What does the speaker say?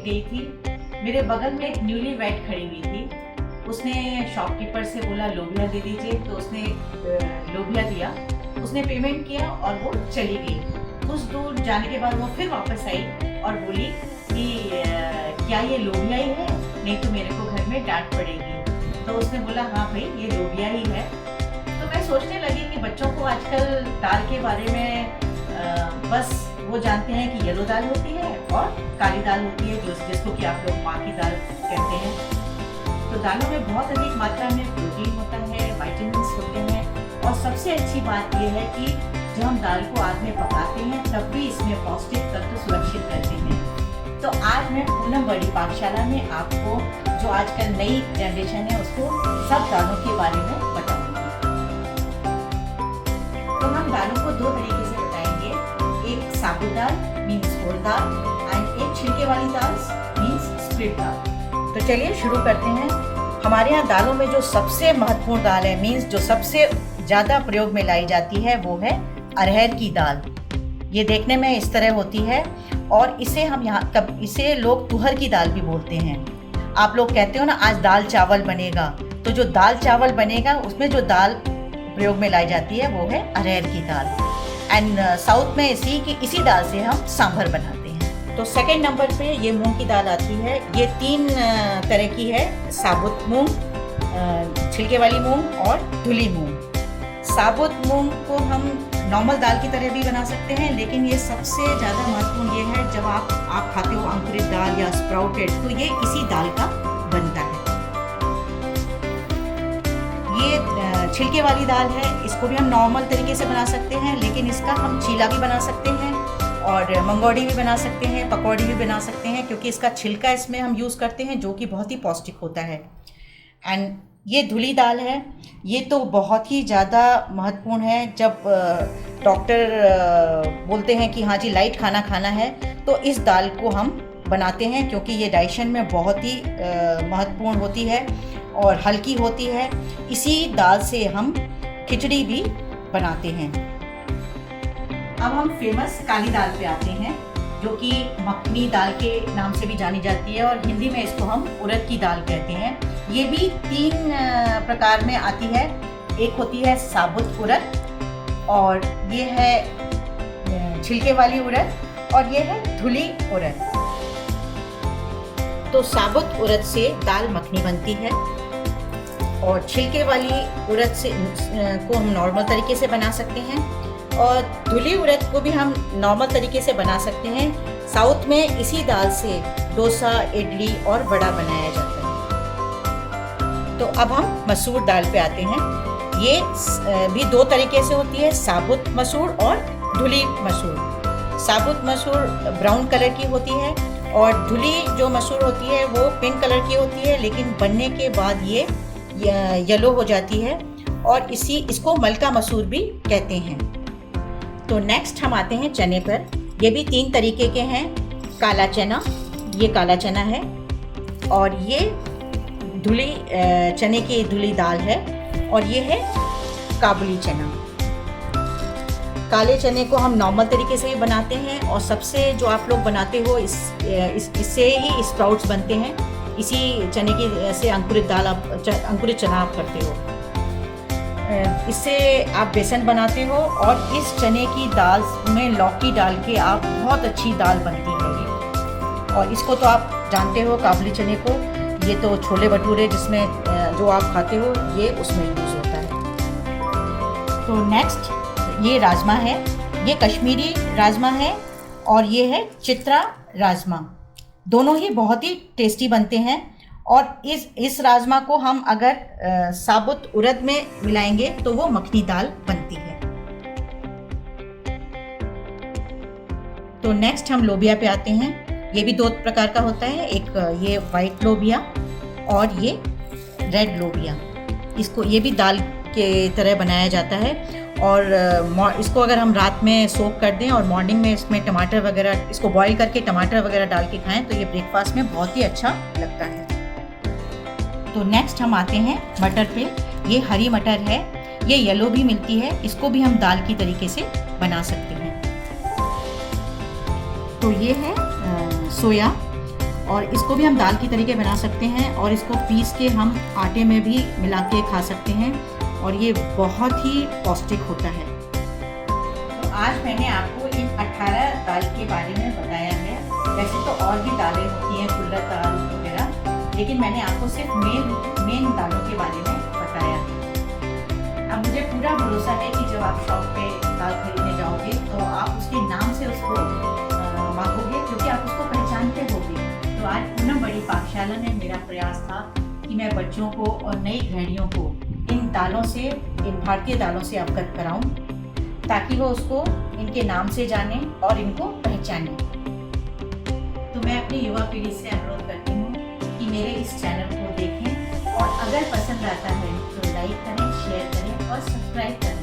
गई थी। मेरे बगल में एक न्यूली वेड खड़ी हुई थी। उसने शॉपकीपर से बोला लोबिया दे दीजिए, तो उसने लोबिया दिया, उसने पेमेंट किया और वो चली गई। कुछ दूर जाने के बाद वो फिर वापस आई और बोली कि क्या ये लोबिया ही है, नहीं तो मेरे को घर में डांट पड़ेगी। तो उसने बोला हाँ भाई ये लोबिया ही है। तो मैं सोचने लगी कि बच्चों को आजकल दाल के बारे में बस वो जानते हैं कि येलो दाल होती है और काली दाल होती है, जिसको कि आप लोग माँ की दाल कहते हैं। तो दालों में बहुत अधिक मात्रा में प्रोटीन होता है, विटामिन्स होते हैं, और सबसे अच्छी बात यह है कि जब हम दाल को आग में पकाते हैं तब भी इसमें पौष्टिक तत्व सुरक्षित रहते हैं। तो आज मैं पूनम बड़ी पाठशाला में आपको जो आजकल नई जनरेशन है उसको सब दालों के बारे में बताऊंगी। तो हम दालों को दो तरीके से बताएंगे, एक साबुत दाल मीन्स होल दाल एंड एक छिलके वाली दाल मीन्स स्प्लिट दाल। तो चलिए शुरू करते हैं। हमारे यहाँ दालों में जो सबसे महत्वपूर्ण दाल है मीन्स जो सबसे ज़्यादा प्रयोग में लाई जाती है वो है अरहर की दाल। ये देखने में इस तरह होती है और इसे लोग तुहर की दाल भी बोलते हैं। आप लोग कहते हो ना आज दाल चावल बनेगा, तो जो दाल चावल बनेगा उसमें जो दाल प्रयोग में लाई जाती है वो है अरहर की दाल। एंड साउथ में इसी दाल से हम सांभर बनाते हैं। तो सेकंड नंबर पे ये मूंग की दाल आती है। ये तीन तरह की है, साबुत मूंग, छिलके वाली मूंग और धुली मूंग। साबुत मूंग को हम नॉर्मल दाल की तरह भी बना सकते हैं, लेकिन ये सबसे ज़्यादा महत्वपूर्ण ये है जब आप खाते हो अंकुरित दाल या स्प्राउटेड, तो ये इसी दाल का बनता है। ये छिलके वाली दाल है, इसको भी हम नॉर्मल तरीके से बना सकते हैं, लेकिन इसका हम चीला भी बना सकते हैं और मंगोड़ी भी बना सकते हैं, पकौड़ी भी बना सकते हैं, क्योंकि इसका छिलका इसमें हम यूज़ करते हैं जो कि बहुत ही पौष्टिक होता है। एंड ये धुली दाल है, ये तो बहुत ही ज़्यादा महत्वपूर्ण है। जब डॉक्टर बोलते हैं कि हाँ जी लाइट खाना खाना है, तो इस दाल को हम बनाते हैं, क्योंकि ये डाइजेशन में बहुत ही महत्वपूर्ण होती है और हल्की होती है। इसी दाल से हम खिचड़ी भी बनाते हैं। अब हम फेमस काली दाल पे आते हैं, जो कि मखनी दाल के नाम से भी जानी जाती है और हिंदी में इसको हम उड़द की दाल कहते हैं। ये भी तीन प्रकार में आती है, एक होती है साबुत उड़द, और ये है छिलके वाली उड़द, और ये है धुली उड़द। तो साबुत उड़द से दाल मखनी बनती है और छिलके वाली उड़द से को हम नॉर्मल तरीके से बना सकते हैं, और धुली उड़द को भी हम नॉर्मल तरीके से बना सकते हैं। साउथ में इसी दाल से डोसा, इडली और वड़ा बनाया जाता है। तो अब हम मसूर दाल पे आते हैं। ये भी दो तरीके से होती है, साबुत मसूर और धुली मसूर। साबुत मसूर ब्राउन कलर की होती है और धुली जो मसूर होती है वो पिंक कलर की होती है, लेकिन बनने के बाद ये येलो हो जाती है और इसको मलका मसूर भी कहते हैं। तो नेक्स्ट हम आते हैं चने पर। ये भी तीन तरीके के हैं, काला चना, ये काला चना है, और ये धुली चने की धुली दाल है, और ये है काबुली चना। काले चने को हम नॉर्मल तरीके से भी बनाते हैं, और सबसे जो आप लोग बनाते हो इससे ही स्प्राउट्स बनते हैं। इसी चने की से अंकुरित चना आप करते हो, इससे आप बेसन बनाते हो, और इस चने की दाल में लौकी डाल के आप बहुत अच्छी दाल बनती है ये। और इसको तो आप जानते हो काबुली चने को, ये तो छोले भटूरे जिसमें जो आप खाते हो ये उसमें यूज़ होता है। तो नेक्स्ट ये राजमा है, ये कश्मीरी राजमा है और ये है चित्रा राजमा। दोनों ही बहुत ही टेस्टी बनते हैं, और इस राजमा को हम अगर साबुत उड़द में मिलाएंगे तो वो मखनी दाल बनती है। तो नेक्स्ट हम लोबिया पे आते हैं। ये भी दो प्रकार का होता है, एक ये वाइट लोबिया और ये रेड लोबिया। ये भी दाल के तरह बनाया जाता है, और इसको अगर हम रात में सोक कर दें और मॉर्निंग में इसमें टमाटर वगैरह, इसको बॉईल करके टमाटर वगैरह डाल के खाएं तो ये ब्रेकफास्ट में बहुत ही अच्छा लगता है। तो नेक्स्ट हम आते हैं मटर पे। ये हरी मटर है, ये येलो भी मिलती है, इसको भी हम दाल की तरीके से बना सकते हैं। तो ये है सोया, और इसको भी हम दाल की तरीके बना सकते हैं और इसको पीस के हम आटे में भी मिला के खा सकते हैं और ये बहुत ही पौष्टिक होता है। तो आज मैंने आपको इन 18 दाल के बारे में बताया है। वैसे तो और भी दालें होती हैं, कुल्लत दाल वगैरह, लेकिन मैंने आपको सिर्फ मेन दालों के बारे में बताया है। अब मुझे पूरा भरोसा है कि जब आप शॉप पे दाल खरीदने जाओगे तो आप उसके नाम से उसको मांगोगे, क्योंकि आप उसको पहचानते होगे। तो आज पूनम बड़ी पाकशाला में मेरा प्रयास था कि मैं बच्चों को और नई गृहिणियों को इन दालों से, इन भारतीय दालों से अवगत कराऊं, ताकि वो उसको इनके नाम से जाने और इनको पहचाने। तो मैं अपनी युवा पीढ़ी से अनुरोध करती हूँ कि मेरे इस चैनल को देखें और अगर पसंद आता है तो लाइक करें, शेयर करें और सब्सक्राइब करें।